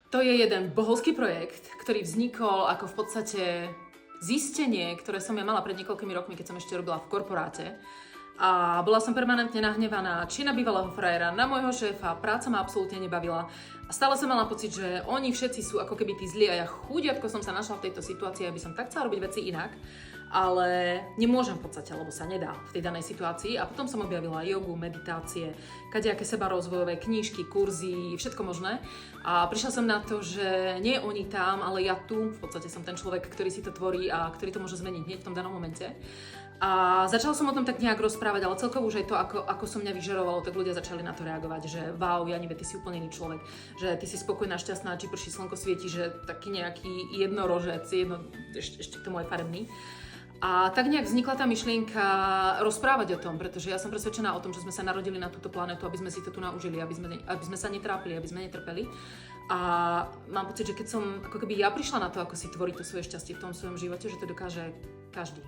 To je jeden bohovský projekt, ktorý vznikol ako v podstate zistenie, ktoré som ja mala pred niekoľkými rokmi, keď som ešte robila v korporáte. A bola som permanentne nahnevaná či na bývalého frajera, na môjho šéfa, práca ma absolútne nebavila. A stále som mala pocit, že oni všetci sú ako keby tí zlí a ja chudiatko som sa našla v tejto situácii, aby som tak chcela robiť veci inak, ale nemôžem v podstate, lebo sa nedá v tej danej situácii. A potom som objavila jogu, meditácie, kadejaké sebarozvojové knížky, kurzy, všetko možné. A prišla som na to, že nie oni tam, ale ja tu, v podstate som ten človek, ktorý si to tvorí a ktorý to môže zmeniť hneď v tom danom momente. A začala som o tom tak nejak rozprávať, ale celkovo už aj to, ako som mňa vyžarovalo, tak ľudia začali na to reagovať, že wow, Janive, ty si úplne iný človek, že ty si spokojná, šťastná, či prší slnko svieti, že taký nejaký jednorožec, ešte k tomu aj farebný. A tak nejak vznikla tá myšlienka rozprávať o tom, pretože ja som presvedčená o tom, že sme sa narodili na túto planetu, aby sme si to tu naužili, aby sme sa netrápili, aby sme netrpeli. A mám pocit, že keď som ako keby ja prišla na to, ako si tvoriť to svoje šťastie v tom svojom živote, že to dokáže každý.